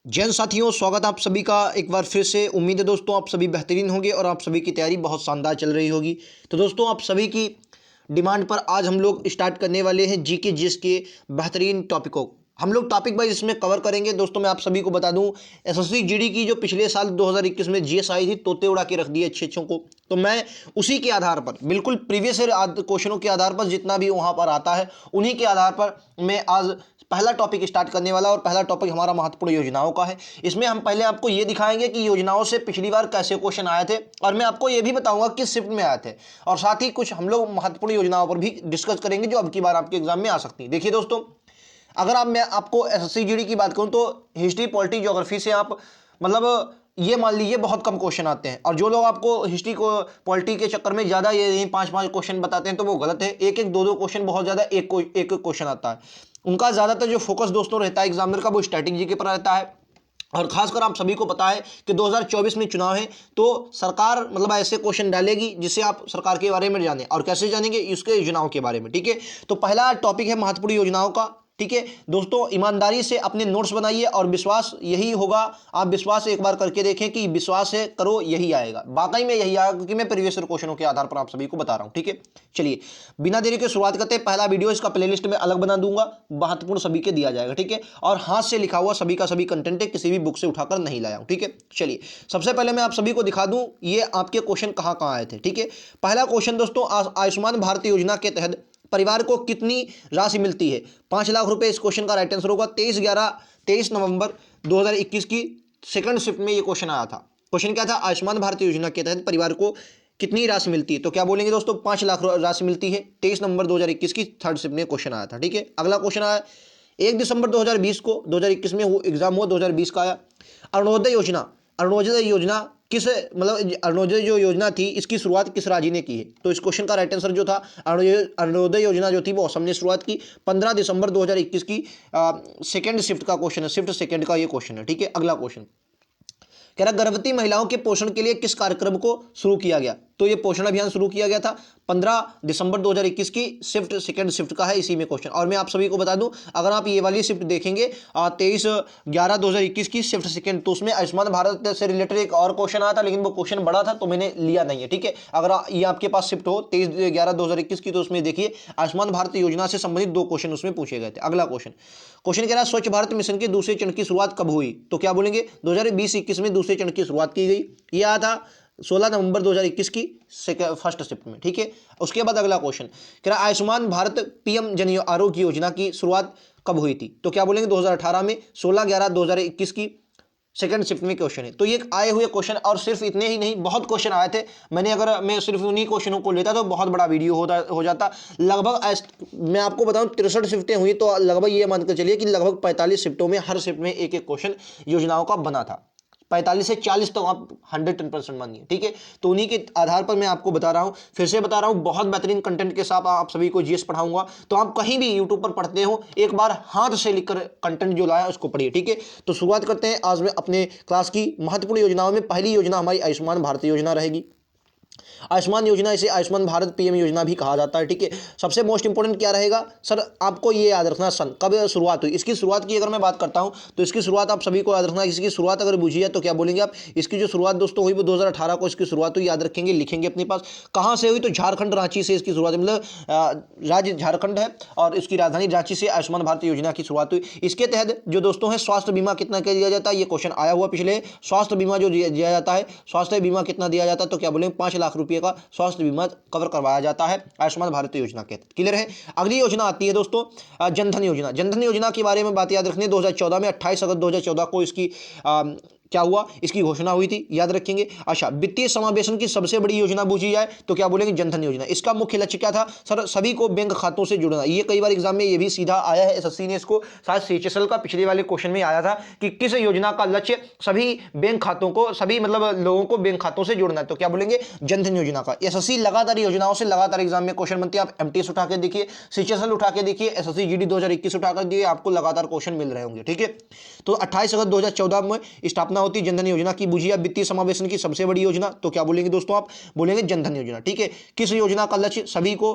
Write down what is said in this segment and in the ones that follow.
जैन साथियों, स्वागत आप सभी का एक बार फिर से। उम्मीद है दोस्तों आप सभी बेहतरीन होंगे और आप सभी की तैयारी बहुत शानदार चल रही होगी। तो दोस्तों आप सभी की डिमांड पर आज हम लोग स्टार्ट करने वाले हैं जीके जीएस के बेहतरीन टॉपिकों को। हम लोग टॉपिक वाइज इसमें कवर करेंगे। दोस्तों मैं आप सभी को बता दूं, एसएससी जीडी की जो पिछले साल 2021 में जीएस आई थी, तोते उड़ा के रख दिए अच्छे अच्छों को। तो मैं उसी के आधार पर, बिल्कुल प्रीवियस क्वेश्चनों के आधार पर, जितना भी वहां पर आता है उन्हीं के आधार पर मैं आज पहला टॉपिक स्टार्ट करने वाला। और पहला टॉपिक हमारा महत्वपूर्ण योजनाओं का है। इसमें हम पहले आपको ये दिखाएंगे कि योजनाओं से पिछली बार कैसे क्वेश्चन आए थे, और मैं आपको ये भी बताऊंगा किस शिफ्ट में आए थे, और साथ ही कुछ हम लोग महत्वपूर्ण योजनाओं पर भी डिस्कस करेंगे जो अब की बार आपके एग्जाम में आ सकती है। देखिए दोस्तों, अगर मैं आपको एसएससी जीडी की बात करूं तो हिस्ट्री, पॉलिटी, ज्योग्राफी से आप मतलब ये मान लीजिए बहुत कम क्वेश्चन आते हैं। और जो लोग आपको हिस्ट्री को, पॉलिटी के चक्कर में ज़्यादा ये 5-5 क्वेश्चन बताते हैं तो वो गलत है। एक एक 2-2 क्वेश्चन बहुत ज़्यादा एक क्वेश्चन आता है। उनका ज़्यादातर जो फोकस दोस्तों रहता है एग्जामिनर का, वो स्ट्रैटेजी के पर रहता है। और खासकर आप सभी को पता है कि 2024 में चुनाव है, तो सरकार मतलब ऐसे क्वेश्चन डालेगी जिससे आप सरकार के बारे में जानें। और कैसे जानेंगे? इसके योजनाओं के बारे में। ठीक है, तो पहला टॉपिक है महत्वपूर्ण योजनाओं का। ठीक है दोस्तों, ईमानदारी से अपने नोट्स बनाइए और विश्वास यही होगा। आप विश्वास एक बार करके देखें कि विश्वास है, करो, यही आएगा। वाकई में यही आएगा, क्योंकि मैं प्रीवियस क्वेश्चनों के आधार पर आप सभी को बता रहा हूं। ठीक है, चलिए बिना देरी के शुरुआत करते हैं। पहला वीडियो इसका प्लेलिस्ट में अलग बना दूंगा, महत्वपूर्ण सभी के दिया जाएगा। ठीक है, और हाथ से लिखा हुआ सभी का सभी कंटेंट है, किसी भी बुक से उठाकर नहीं लाया हूं। ठीक है, चलिए सबसे पहले मैं आप सभी को दिखा दूं ये आपके क्वेश्चन कहां कहां आए थे। ठीक है, पहला क्वेश्चन दोस्तों, आयुष्मान भारत योजना के तहत परिवार को कितनी राशि मिलती है? 5 लाख रुपए इस क्वेश्चन का राइट आंसर होगा। 23 नवंबर 2021 की सेकंड शिफ्ट में ये क्वेश्चन आया था। क्वेश्चन क्या था? आयुष्मान भारत योजना के तहत परिवार को कितनी राशि मिलती है? तो क्या बोलेंगे दोस्तों? 5 लाख राशि मिलती है। 23 नवंबर 2021 की थर्ड शिफ्ट में क्वेश्चन आया था। ठीक है, अगला क्वेश्चन आया 1 दिसंबर 2020 को, 2021 में वो एग्जाम हुआ, 2020 का आया। अरुणोदय योजना, अरुणोदय योजना किस मतलब अरुणोदय जो योजना थी इसकी शुरुआत किस राज्य ने की है? तो इस क्वेश्चन का राइट आंसर जो था, अरुणोदय योजना जो थी वो असम ने शुरुआत की। 15 दिसंबर 2021 की सेकंड शिफ्ट का क्वेश्चन है, शिफ्ट सेकंड का ये क्वेश्चन है। ठीक है, अगला क्वेश्चन कह रहा गर्भवती महिलाओं के पोषण के लिए किस कार्यक्रम को शुरू किया गया? तो ये पोषण अभियान शुरू किया गया था 15 दिसंबर 2021 की शिफ्ट सेकंड शिफ्ट का है इसी में क्वेश्चन। और मैं आप सभी को बता दूं, अगर आप ये वाली शिफ्ट देखेंगे 23/11/2021 की शिफ्ट सेकंड, तो उसमें आयुष्मान भारत से रिलेटेड एक और क्वेश्चन आया था, लेकिन वो क्वेश्चन बड़ा था तो मैंने लिया नहीं है। ठीक है, अगर ये आपके पास शिफ्ट हो 23/11/2021 की, तो उसमें देखिए आयुष्मान भारत योजना से संबंधित 2 क्वेश्चन उसमें पूछे गए थे। अगला क्वेश्चन कह रहा है स्वच्छ भारत मिशन के दूसरे चरण की शुरुआत कब हुई? तो क्या बोलेंगे? 2020-21 में दूसरे चरण की शुरुआत की गई। यह आया था 16 नवंबर 2021 की फर्स्ट शिफ्ट में। ठीक है, उसके बाद अगला क्वेश्चन कह रहा आयुष्मान भारत पीएम जन आरोग्य योजना की शुरुआत कब हुई थी? तो क्या बोलेंगे? 2018 में, 16/11/2021 की सेकंड शिफ्ट में क्वेश्चन है। तो ये आए हुए क्वेश्चन, और सिर्फ इतने ही नहीं, बहुत क्वेश्चन आए थे। अगर मैं सिर्फ उन्हीं क्वेश्चनों को लेता तो बहुत बड़ा वीडियो हो जाता। लगभग मैं आपको बताऊं 63 शिफ्टें हुई, तो लगभग ये मानकर चलिए कि लगभग 45 शिफ्टों में हर शिफ्ट में एक एक क्वेश्चन योजनाओं का बना था। 45 से 40 तो आप 110% मानिए। ठीक है, तो उन्हीं के आधार पर मैं आपको बता रहा हूं, फिर से बता रहा हूं, बहुत बेहतरीन कंटेंट के साथ आप सभी को जीएस पढ़ाऊंगा। तो आप कहीं भी यूट्यूब पर पढ़ते हो, एक बार हाथ से लिखकर कंटेंट जो लाया उसको पढ़िए। ठीक है, तो शुरुआत करते हैं आज मैं अपने क्लास की महत्वपूर्ण योजनाओं में। पहली योजना हमारी आयुष्मान भारत योजना रहेगी। आयुष्मान योजना, इसे आयुष्मान भारत पीएम योजना भी कहा जाता है। ठीक है, सबसे मोस्ट इंपोर्टेंट क्या रहेगा सर, आपको ये याद रखना सन कब शुरुआत हुई। इसकी शुरुआत की अगर मैं बात करता हूं तो इसकी शुरुआत आप सभी को याद रखना। इसकी शुरुआत अगर बुझिए तो क्या बोलेंगे आप? इसकी जो शुरुआत दोस्तों हुई वो 2018 को इसकी शुरुआत हुई। याद रखेंगे, लिखेंगे अपने पास कहां से हुई। तो झारखंड, रांची से इसकी शुरुआत, मतलब राज्य झारखंड है और इसकी राजधानी रांची से आयुष्मान भारत योजना की शुरुआत हुई। इसके तहत जो दोस्तों है स्वास्थ्य बीमा कितना दिया जाता है, ये क्वेश्चन आया हुआ पिछले। स्वास्थ्य बीमा जो दिया जाता है, स्वास्थ्य बीमा कितना दिया जाता है? तो क्या बोलेंगे? 5 लाख रुपए का स्वास्थ्य बीमा कवर करवाया जाता है आयुष्मान भारत योजना के तहत। क्लियर है? अगली योजना आती है दोस्तों जनधन योजना। जनधन योजना के बारे में बात याद रखनी है। 2014 में 28 अगस्त 2014 को इसकी क्या हुआ, इसकी घोषणा हुई थी। याद रखेंगे। अच्छा, वित्तीय समावेशन की सबसे बड़ी योजना पूछी जाए तो क्या बोलेंगे? जनधन योजना। इसका मुख्य लक्ष्य क्या था सर? सभी को बैंक खातों से जुड़ना। ये कई बार एग्जाम में ये भी सीधा आया है, एसएससी ने इसको, शायद सीएचएसएल का पिछले वाले क्वेश्चन में आया था कि किस योजना का लक्ष्य सभी बैंक खातों को, सभी मतलब लोगों को बैंक खातों से जोड़ना है। तो क्या बोलेंगे? जनधन योजना का। एसएससी लगातार योजनाओं से लगातार एग्जाम में क्वेश्चन बनते हैं। आप एमटीएस उठा के देखिए, सीएचएसएल उठा के देखिए, एसएससी जीडी 2021 उठाकर दिए, आपको लगातार क्वेश्चन मिल रहे होंगे। ठीक है, तो 28 अगस्त 2014 में स्थापना होती जनधन योजना की। बुझिए वित्तीय समावेशन की सबसे बड़ी योजना, तो क्या बोलेंगे दोस्तों? आप बोलेंगे जनधन योजना। ठीक है, किस योजना का लक्ष्य सभी को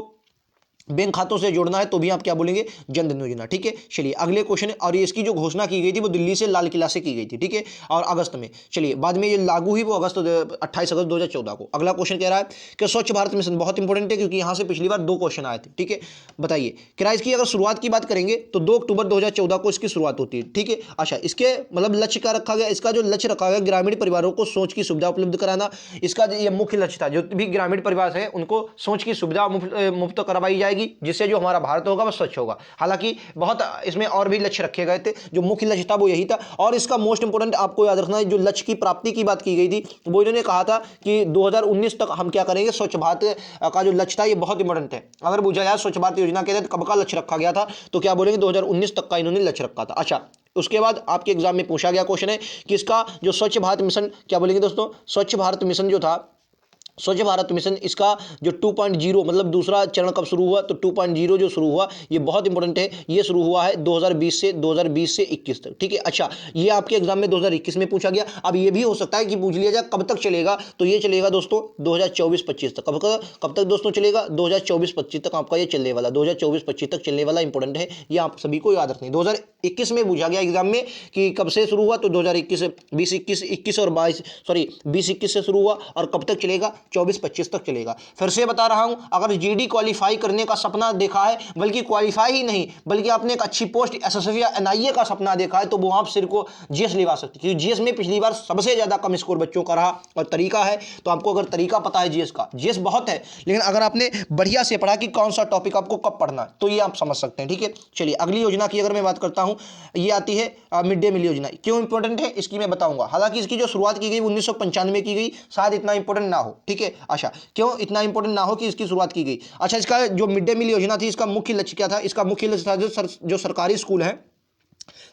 बैंक खातों से जोड़ना है तो भी आप क्या बोलेंगे, जनधन योजना। ठीक है, चलिए अगले क्वेश्चन है, और इसकी जो घोषणा की गई थी वो दिल्ली से लाल किला से की गई थी। ठीक है, और अगस्त में, चलिए बाद में ये लागू हुई वो 28 अगस्त 2014 को। अगला क्वेश्चन कह रहा है कि स्वच्छ भारत मिशन, बहुत इंपॉर्टेंट है क्योंकि यहाँ से पिछली बार 2 क्वेश्चन आए थे। ठीक है, बताइए किराए की अगर शुरुआत की बात करेंगे तो 2 अक्टूबर 2014 को इसकी शुरुआत होती है। ठीक है, अच्छा इसके मतलब लक्ष्य क्या रखा गया, इसका जो लक्ष्य रखा गया ग्रामीण परिवारों को सोच की सुविधा उपलब्ध कराना, इसका ये मुख्य लक्ष्य था। जो भी ग्रामीण परिवार है उनको सोच की सुविधा मुफ्त करवाई जाएगी, जिससे जो हमारा भारत होगा वह स्वच्छ होगा। हालांकि बहुत इसमें और भी लक्ष्य रखे गए थे, जो मुख्य लक्ष्य था वो यही था। और इसका मोस्ट इंपोर्टेंट आपको याद रखना है, जो लक्ष्य की प्राप्ति की बात की गई थी वो इन्होंने कहा था कि 2019 तक हम क्या करेंगे, स्वच्छ भारत का जो लक्ष्य था ये बहुत इंपॉर्टेंट है। अगर पूछा जाए स्वच्छ भारत योजना के तहत कब का लक्ष्य रखा गया था तो क्या बोलेंगे, 2019 तक का इन्होंने लक्ष्य रखा था। अच्छा, उसके बाद आपके एग्जाम में पूछा गया क्वेश्चन है कि इसका जो स्वच्छ भारत मिशन, क्या बोलेंगे दोस्तों, स्वच्छ भारत मिशन जो था, स्वच्छ भारत मिशन इसका जो 2.0 मतलब दूसरा चरण कब शुरू हुआ, तो 2.0 जो शुरू हुआ ये बहुत इंपॉर्टेंट है, ये शुरू हुआ है 2020 से 21 तक। ठीक है, अच्छा ये आपके एग्जाम में 2021 में पूछा गया। अब ये भी हो सकता है कि पूछ लिया जाए कब तक चलेगा, तो ये चलेगा दोस्तों 2024-25 तक। कब तक दोस्तों चलेगा, 2024-25 तक आपका ये चलने वाला, 2024-25 तक चलने वाला इंपॉर्टेंट है, ये आप सभी को याद रखनी है। 2021 में पूछा गया एग्जाम में कि कब से शुरू हुआ, तो 2021 2021 और 2021 से शुरू हुआ, और कब तक चलेगा, 24-25 तक चलेगा। फिर से बता रहा हूं, अगर जीडी क्वालिफाई करने का सपना देखा है, बल्कि क्वालिफाई ही नहीं बल्कि आपने एक अच्छी पोस्ट एसएसबी या एनआईए का सपना देखा है, तो वो आप सिर को जीएस लिवा सकते हैं, क्योंकि जीएस में पिछली बार सबसे ज्यादा कम स्कोर बच्चों का रहा। और तरीका है, तो आपको अगर तरीका पता है जीएस का, जीएस बहुत है, लेकिन अगर आपने बढ़िया से पढ़ा कि कौन सा टॉपिक आपको कब पढ़ना है, तो ये आप समझ सकते हैं। ठीक है, चलिए अगली योजना की अगर मैं बात करता हूं, ये आती है मिड डे मील योजना। क्यों इंपॉर्टेंट है इसकी मैं बताऊंगा। हालांकि इसकी जो शुरुआत की गई 1995 की गई, शायद इतना इंपॉर्टेंट ना हो। ठीक है, अच्छा क्यों इतना इंपॉर्टेंट ना हो कि इसकी शुरुआत की गई। अच्छा, इसका जो मिड डे मील योजना थी, इसका मुख्य लक्ष्य क्या था, इसका मुख्य लक्ष्य था जो सरकारी स्कूल है,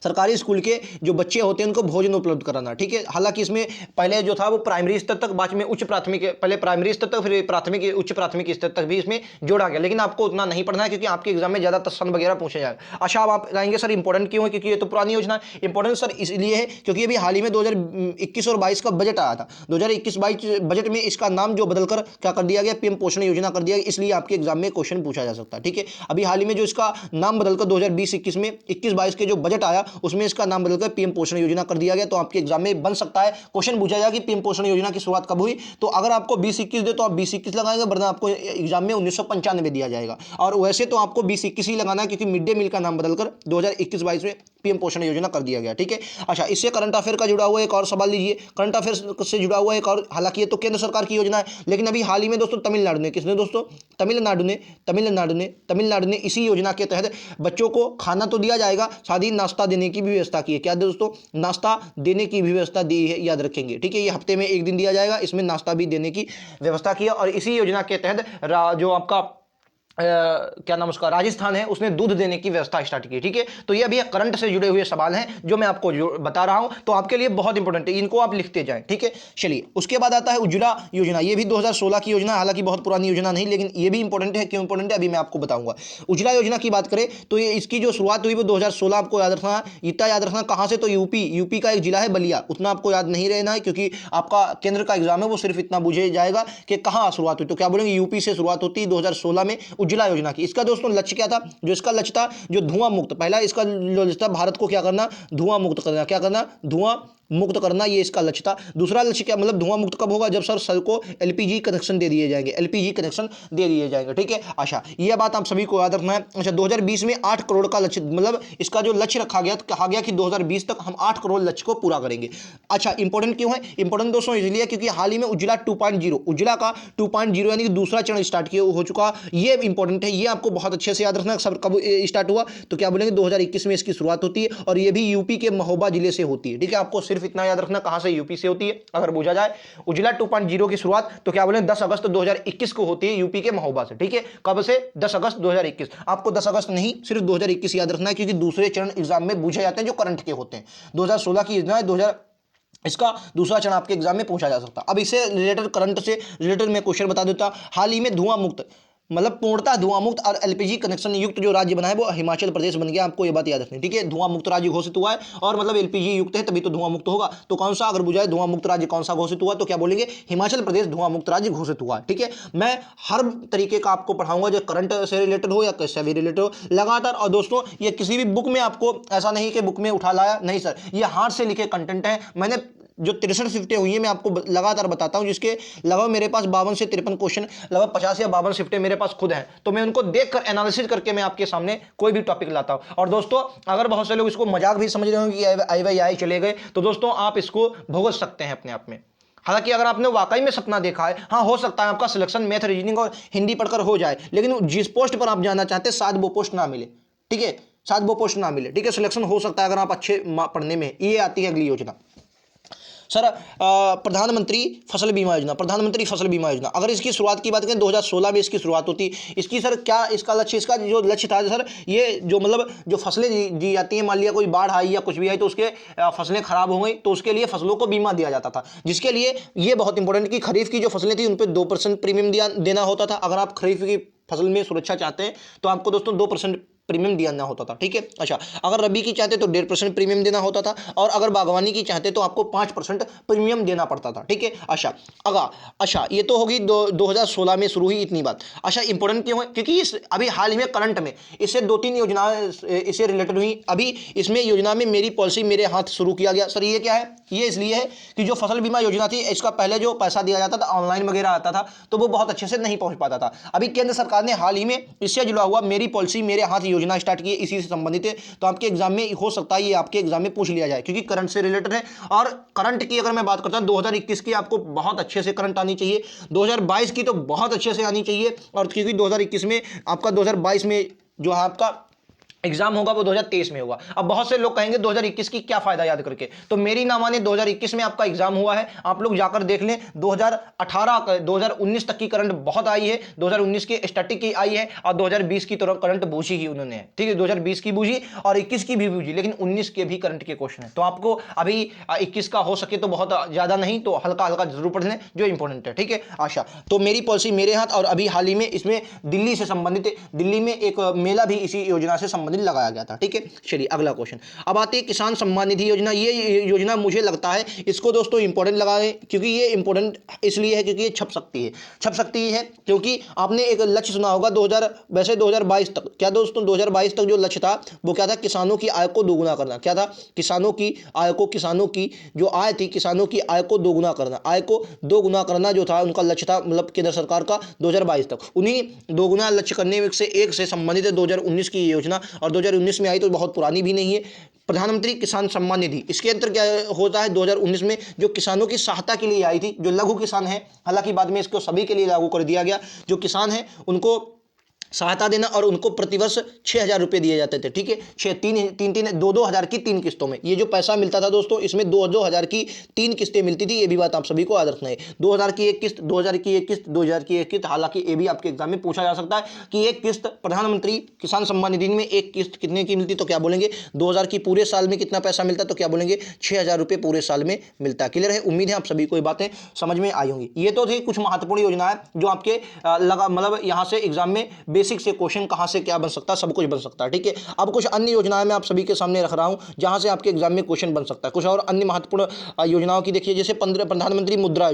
सरकारी स्कूल के जो बच्चे होते हैं उनको भोजन उपलब्ध कराना। ठीक है, हालांकि इसमें पहले जो था वो प्राइमरी स्तर तक, बाद में उच्च प्राथमिक, पहले प्राइमरी स्तर तक फिर प्राथमिक उच्च प्राथमिक स्तर तक भी इसमें जोड़ा गया, लेकिन आपको उतना नहीं पढ़ना है क्योंकि आपके एग्जाम में ज्यादा सन वगैरह पूछे जाएगा। अच्छा, अब आप कहेंगे सर इंपॉर्टेंट क्यों है, क्योंकि ये तो पुरानी योजना है। इंपॉर्टेंट सर इसलिए है क्योंकि अभी हाल ही में 2021 और 22 का बजट आया था। 2021-22 बजट में इसका नाम जो बदलकर क्या कर दिया गया, पीएम पोषण योजना कर दिया गया, इसलिए आपके एग्जाम में क्वेश्चन पूछा जा सकता है। ठीक है, अभी हाल ही में जो इसका नाम बदलकर 2020-21 में 21-22 के जो बजट आया उसमें इसका नाम बदलकर पीएम पोषण योजना कर दिया गया। तो आपके एग्जाम में बन सकता है क्वेश्चन पूछा जाए कि पीएम पोषण योजना की शुरुआत कब हुई, तो अगर आपको 20-21 दे तो आप 20-21 लगाएंगे, वरना आपको एग्जाम में 1995 दिया जाएगा। और वैसे तो आपको 20-21 ही लगाना है क्योंकि मिड डे मील का नाम बदलकर 2021-22 में पीएम पोषण योजना कर दिया गया। ठीक है, अच्छा इससे करंट अफेयर का जुड़ा हुआ एक और सवाल लीजिए। करंट अफेयर से जुड़ा हुआ एक और, हालांकि ये तो केंद्र सरकार की योजना है, लेकिन अभी हाल ही में दोस्तों तमिलनाडु ने, किसने दोस्तों, तमिलनाडु ने इसी योजना के तहत बच्चों को खाना तो दिया जाएगा, साथ ही नाश्ता देने की भी व्यवस्था की है। क्या दोस्तों, नाश्ता देने की भी व्यवस्था दी है, याद रखेंगे। ठीक है, ये हफ्ते में एक दिन दिया जाएगा, इसमें नाश्ता भी देने की व्यवस्था की है। और इसी योजना के तहत जो आपका क्या नाम उसका, राजस्थान है, उसने दूध देने की व्यवस्था स्टार्ट की। ठीक है, तो ये अभी करंट से जुड़े हुए सवाल हैं जो मैं आपको बता रहा हूं, तो आपके लिए बहुत इंपॉर्टेंट है, इनको आप लिखते जाएं। ठीक है, चलिए उसके बाद आता है उज्ज्वला योजना। ये भी 2016 की योजना, हालांकि बहुत पुरानी योजना नहीं, लेकिन ये भी इंपॉर्टेंट है। क्यों इंपॉर्टेंट है अभी मैं आपको बताऊंगा। उज्ज्वला योजना की बात करें तो ये इसकी जो शुरुआत हुई वो 2016, आपको याद रखना है, इतना याद रखना कहां से, तो यूपी का एक जिला है बलिया, उतना आपको याद नहीं रहना है क्योंकि आपका केंद्र का एग्जाम है वो सिर्फ इतना पूछे जाएगा कि कहां शुरुआत हुई, तो क्या बोलेंगे यूपी से शुरुआत होती है 2016 में उज्ज्वला योजना की। इसका दोस्तों लक्ष्य क्या था, जो इसका लक्ष्य था, जो धुआं मुक्त, पहला इसका लक्ष्य था भारत को क्या करना, धुआं मुक्त करना। क्या करना, धुआं मुक्त करना, ये इसका लक्ष्य था। दूसरा लक्ष्य क्या, मतलब धुआं मुक्त कब होगा, जब सर को एलपीजी कनेक्शन दे दिए जाएंगे, एलपीजी कनेक्शन दे दिए जाएंगे। ठीक है, अच्छा ये बात आप सभी को याद रखना है। अच्छा 2020 में 8 करोड़ का लक्ष्य, मतलब इसका जो लक्ष्य रखा गया, कहा गया कि 2020 तक हम 8 करोड़ लक्ष्य को पूरा करेंगे। अच्छा इंपॉर्टेंट क्यों है, इंपॉर्टेंट दोस्तों इसलिए क्योंकि हाल ही में उज्ज्वला 2.0, उज्ज्वला का 2.0 यानी कि दूसरा चरण स्टार्ट किया हो चुका, ये इंपॉर्टेंट है, ये आपको बहुत अच्छे से याद रखना। सब कब स्टार्ट हुआ, तो क्या बोलेंगे 2021 में इसकी शुरुआत होती है, और ये भी यूपी के महोबा जिले से होती है। ठीक है, आपको सिर्फ इतना याद रखना कहां से, यूपी से होती है। अगर पूछा जाए उज्ज्वला 2.0 की शुरुआत तो क्या बोलेंगे 10 अगस्त 2021 को होती है यूपी के महोबा से। ठीक है, कब से, 10 अगस्त 2021। आपको 10 अगस्त नहीं सिर्फ 2021 याद रखना है क्योंकि दूसरे चरण एग्जाम में पूछे जाते हैं जो करंट के होते हैं। 2016 की योजना है, 2000 इसका दूसरा चरण आपके एग्जाम में पूछा जा सकता। अब इससे रिलेटेड, करंट से रिलेटेड मैं क्वेश्चन बता देता। हाल ही में धुआं मुक्त मतलब पूर्णतः धुआं मुक्त और एलपीजी कनेक्शन युक्त जो राज्य बना है वो हिमाचल प्रदेश बन गया। आपको ये बात याद रखनी है, ठीक है। धुआं मुक्त राज्य घोषित हुआ है और मतलब एलपीजी युक्त है तभी तो धुआं मुक्त होगा। तो कौन सा अगर बुझाए धुआं मुक्त राज्य कौन सा घोषित हुआ, तो क्या बोलेंगे, हिमाचल प्रदेश धुआं मुक्त राज्य घोषित हुआ है, ठीक है। मैं हर तरीके का आपको पढ़ाऊंगा जो करंट से रिलेटेड हो या कैसे भी रिलेटेड हो लगातार। और दोस्तों ये किसी भी बुक में आपको ऐसा नहीं कि बुक में उठा लाया, नहीं सर, ये हाथ से लिखे कंटेंट है। मैंने जो 63 शिफ्टें हुई हैं मैं आपको लगातार बताता हूं, जिसके लगभग मेरे पास 52 से 53 क्वेश्चन, लगभग 50 या 52 शिफ्टें मेरे पास खुद हैं। तो मैं उनको देखकर एनालिसिस करके मैं आपके सामने कोई भी टॉपिक लाता हूं। और दोस्तों अगर बहुत से लोग इसको मजाक भी समझ रहे हो कि आई भाई आई चले गए, तो दोस्तों आप इसको भुगत सकते हैं अपने आप में। हालांकि अगर आपने वाकई में सपना देखा है, हाँ हो सकता है आपका सिलेक्शन मैथ, रीजनिंग और हिंदी पढ़कर हो जाए, लेकिन जिस पोस्ट पर आप जाना चाहते हैं शायद वो पोस्ट ना मिले, ठीक है, शायद वो पोस्ट ना मिले, ठीक है। सिलेक्शन हो सकता है अगर आप अच्छे पढ़ने में। ये आती है अगली योजना सर, प्रधानमंत्री फसल बीमा योजना। प्रधानमंत्री फसल बीमा योजना अगर इसकी शुरुआत की बात करें 2016 में इसकी शुरुआत होती। इसकी सर क्या इसका लक्ष्य, इसका जो लक्ष्य था सर, ये जो मतलब जो फसलें दी जाती हैं, मान लिया कोई बाढ़ आई या कुछ भी आई तो उसके फसलें खराब हो गई तो उसके लिए फसलों को बीमा दिया जाता था, जिसके लिए ये बहुत इंपॉर्टेंट कि खरीफ की जो फसलें थी उन पर 2% प्रीमियम देना होता था। अगर आप खरीफ की फसल में सुरक्षा चाहते हैं तो आपको दोस्तों 2% प्रीमियम देना होता था, ठीक है। अच्छा, अगर रबी की चाहते तो 1.5% प्रीमियम देना होता था, और अगर बागवानी की चाहते तो आपको 5% प्रीमियम देना पड़ता था, ठीक है। अच्छा ये तो होगी 2016 में शुरू हुई इतनी बात। अच्छा, इंपॉर्टेंट क्यों है, क्योंकि इस अभी हाल ही में करंट में इससे 2-3 योजनाएं इससे रिलेटेड हुई। अभी इसमें योजना में मेरी पॉलिसी मेरे हाथ शुरू किया गया। सर ये क्या है, ये इसलिए है कि जो फसल बीमा योजना थी इसका पहले जो पैसा दिया जाता था ऑनलाइन वगैरह आता था तो वो बहुत अच्छे से नहीं पहुंच पाता था। अभी केंद्र सरकार ने हाल ही में इससे जुड़ा हुआ मेरी पॉलिसी मेरे हाथ योजना स्टार्ट की है, इसी से संबंधित है। तो आपके एग्जाम में हो सकता है ये आपके एग्जाम में पूछ लिया जाए, क्योंकि करंट से रिलेटेड है। और करंट की अगर मैं बात करता हूं 2021 की आपको बहुत अच्छे से करंट आनी चाहिए, 2022 की तो बहुत अच्छे से आनी चाहिए, और क्योंकि 2021 में आपका 2022 में जो है आपका एग्जाम होगा वो 2023 में होगा। अब बहुत से लोग कहेंगे 2021 की क्या फायदा याद करके, तो मेरी ना माने 2021 में आपका एग्जाम हुआ है, आप लोग जाकर देख लें। 2019 तक की करंट बहुत आई है, 2019 की स्टैटिक की आई है, और 2020 की तरफ करंट बूझी ही उन्होंने, ठीक है। 2020 की बूझी और 21 की भी बूझी, लेकिन 19 के भी करंट के क्वेश्चन है। तो आपको अभी 21 का हो सके तो बहुत ज्यादा नहीं तो हल्का हल्का जरूर पढ़ लें जो इंपॉर्टेंट है, ठीक है। आशा तो मेरी पॉलिसी मेरे हाथ, और अभी हाल ही में इसमें दिल्ली से संबंधित, दिल्ली में एक मेला भी इसी योजना से लगाया गया था, ठीक है। चलिए अगला क्वेश्चन, अब आते हैं किसान सम्मान निधि योजना। ये योजना मुझे लगता है इसको दोस्तों इंपॉर्टेंट लगाएं, क्योंकि ये इंपॉर्टेंट इसलिए है क्योंकि ये छप सकती है क्योंकि आपने एक लक्ष्य सुना होगा 2022 तक। क्या दोस्तों 2022 तक जो लक्ष्य था वो क्या था, किसानों की आय को दोगुना करना। क्या था, किसानों की जो आय थी, किसानों की आय को दोगुना करना जो था उनका लक्ष्य था, मतलब केंद्र सरकार का 2022 तक। उन्हीं दोगुना लक्ष्य करने से एक से संबंधित है 2019 की योजना, और 2019 में आई तो बहुत पुरानी भी नहीं है। प्रधानमंत्री किसान सम्मान निधि, इसके अंदर क्या होता है, 2019 में जो किसानों की सहायता के लिए आई थी, जो लघु किसान है, हालांकि बाद में इसको सभी के लिए लागू कर दिया गया, जो किसान है उनको सहायता देना, और उनको प्रतिवर्ष 6,000 रुपये दिए जाते थे, ठीक है। 2-2 हज़ार की 3 किस्तों में ये जो पैसा मिलता था दोस्तों, इसमें 2-2 हज़ार की 3 किस्तें मिलती थी। ये भी बात आप सभी को याद रखना है। 2,000 की एक किस्त, 2,000 की एक किस्त, 2,000 की एक किस्त। हालांकि ये भी आपके एग्जाम में पूछा जा सकता है कि एक किस्त प्रधानमंत्री किसान सम्मान निधि में एक किस्त कितने की मिलती, तो क्या बोलेंगे 2,000 की। पूरे साल में कितना पैसा मिलता, तो क्या बोलेंगे 6,000 रुपये पूरे साल में मिलता है। क्लियर है, उम्मीद है आप सभी को ये बातें समझ में आई होंगी। ये तो थी कुछ महत्वपूर्ण योजना है जो आपके मतलब यहाँ से एग्जाम में बेसिक से क्वेश्चन कहां से क्या बन सकता है, सब कुछ बन सकता है, ठीक है। अब कुछ अन्य योजनाएं मैं आप सभी के सामने रख रहा हूं जहां से आपके एग्जाम में क्वेश्चन बन सकता है। कुछ और अन्य महत्वपूर्ण योजनाओं की देखिए, जैसे प्रधानमंत्री मुद्रा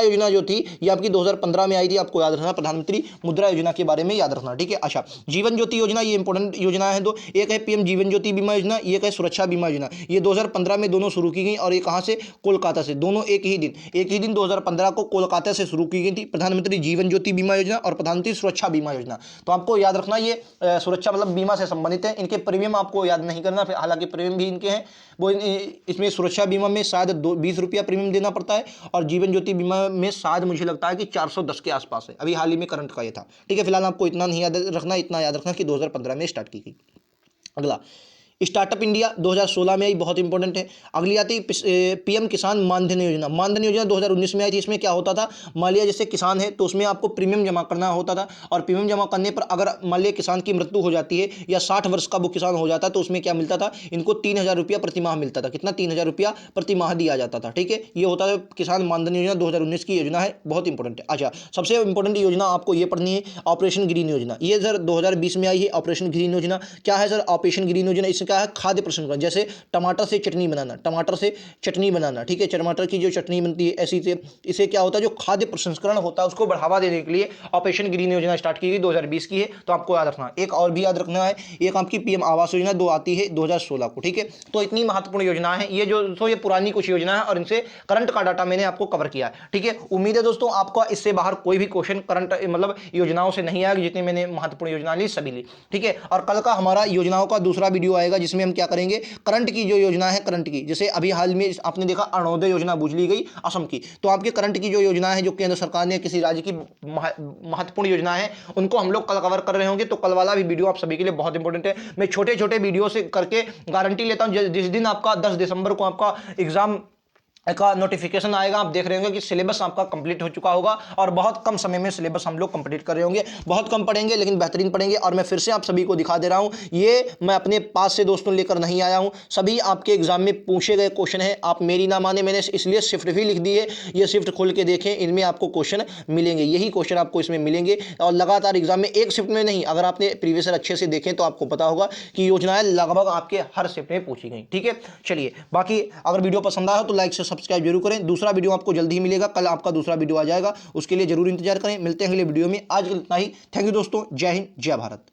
योजना जो थी ये आपकी 2015 में आई थी, आपको याद रखना। प्रधानमंत्री मुद्रा योजना के बारे में याद रखना, ठीक है। अच्छा, जीवन ज्योति योजना, ये इंपॉर्टेंट योजना है दो, एक है पीएम जीवन ज्योति बीमा योजना, एक है सुरक्षा बीमा योजना। ये 2015 में दोनों शुरू की गई, और ये कहां से, कोलकाता से। दोनों एक ही दिन 2015 को कोलकाता से शुरू की गई थी, प्रधानमंत्री जीवन ज्योति बीमा योजना और प्रधानमंत्री सुरक्षा बीमा योजना। तो आपको याद रखना ये सुरक्षा मतलब बीमा से संबंधित है। इनके प्रीमियम आपको याद नहीं करना, हालांकि प्रीमियम भी इनके हैं वो, इसमें सुरक्षा बीमा में शायद 20 रुपया प्रीमियम देना पड़ता है, और जीवन ज्योति बीमा में शायद मुझे लगता है कि 410 के आसपास है। अभी हाल ही में करंट का ये था, ठीक है। फिलहाल आपको इतना नहीं याद रखना, इतना याद रखना कि 2015 में स्टार्ट की गई। अगला, स्टार्टअप इंडिया 2016 में आई, बहुत इंपॉर्टेंट है। अगली आती है पीएम किसान मानधन योजना। मानधन योजना 2019 में आई थी। इसमें क्या होता था, मान लिया जैसे किसान है तो उसमें आपको प्रीमियम जमा करना होता था, और प्रीमियम जमा करने पर अगर मान लिया किसान की मृत्यु हो जाती है या 60 वर्ष का वो किसान हो जाता है तो उसमें क्या मिलता था, इनको 3,000 रुपया प्रति माह मिलता था। कितना, 3,000 रुपया प्रति माह दिया जाता था। ठीक है, ये होता है किसान मानधन योजना, 2019 की योजना है, बहुत इंपॉर्टेंट है। अच्छा, सबसे इंपॉर्टेंट योजना आपको ये पढ़नी है, ऑपरेशन ग्रीन योजना। ये सर 2020 में आई है ऑपरेशन ग्रीन योजना। क्या है सर ऑपरेशन ग्रीन योजना? इससे क्या है, खाद्य प्रसंस्करण, जैसे टमाटर से चटनी बनाना, टमाटर से चटनी बनाना, ठीक है, टमाटर की जो चटनी बनती है ऐसी से, इसे क्या होता है, जो खाद्य प्रसंस्करण होता है उसको बढ़ावा देने के लिए ऑपरेशन ग्रीन योजना स्टार्ट की गई, 2020 की है, तो आपको याद रखना। एक और भी याद रखना है, एक आपकी पीएम आवास योजना 2 आती है 2016 को। ठीक है, तो इतनी महत्वपूर्ण योजना है ये, जो तो ये पुरानी कुछ योजना है और इनसे करंट का डाटा मैंने आपको कवर किया है। ठीक है, उम्मीद है दोस्तों आपका इससे बाहर कोई भी क्वेश्चन करंट मतलब योजनाओं से नहीं आएगा, जितनी मैंने महत्वपूर्ण योजना ली सभी ली। ठीक है, और कल का हमारा योजनाओं का दूसरा वीडियो आएगा जिसमें हम क्या करेंगे, करंट की जो योजना है, करंट की, जैसे अभी हाल में आपने देखा अरुणोदय योजना बुझ ली गई असम की, तो आपके करंट की जो योजना है जो केंद्र सरकार ने किसी राज्य की महत्वपूर्ण योजना है उनको हम लोग कल कवर कर रहे होंगे। तो कल वाला भी वीडियो आप सभी के लिए बहुत इंपॉर्टेंट है। मैं छोटे छोटे वीडियो से करके गारंटी लेता हूं, जिस दिन आपका 10 दिसंबर को आपका एग्जाम का नोटिफिकेशन आएगा, आप देख रहे होंगे कि सिलेबस आपका कंप्लीट हो चुका होगा और बहुत कम समय में सिलेबस हम लोग कंप्लीट कर रहे होंगे। बहुत कम पढ़ेंगे लेकिन बेहतरीन पढ़ेंगे। और मैं फिर से आप सभी को दिखा दे रहा हूं, ये मैं अपने पास से दोस्तों लेकर नहीं आया हूं, सभी आपके एग्जाम में पूछे गए क्वेश्चन हैं। आप मेरी ना माने, मैंने इसलिए शिफ्ट भी लिख दी है, ये शिफ्ट खोल के देखें, इनमें आपको क्वेश्चन मिलेंगे, यही क्वेश्चन आपको इसमें मिलेंगे। और लगातार एग्जाम में एक शिफ्ट में नहीं, अगर आपने प्रीवियस ईयर अच्छे से देखें तो आपको पता होगा कि योजनाएं लगभग आपके हर शिफ्ट में पूछी गई। ठीक है, चलिए, बाकी अगर वीडियो पसंद आया तो लाइक से सब्सक्राइब जरूर करें। दूसरा वीडियो आपको जल्दी ही मिलेगा, कल आपका दूसरा वीडियो आ जाएगा, उसके लिए जरूर इंतजार करें। मिलते हैं अगले वीडियो में, आज इतना ही। थैंक यू दोस्तों, जय हिंद, जय भारत।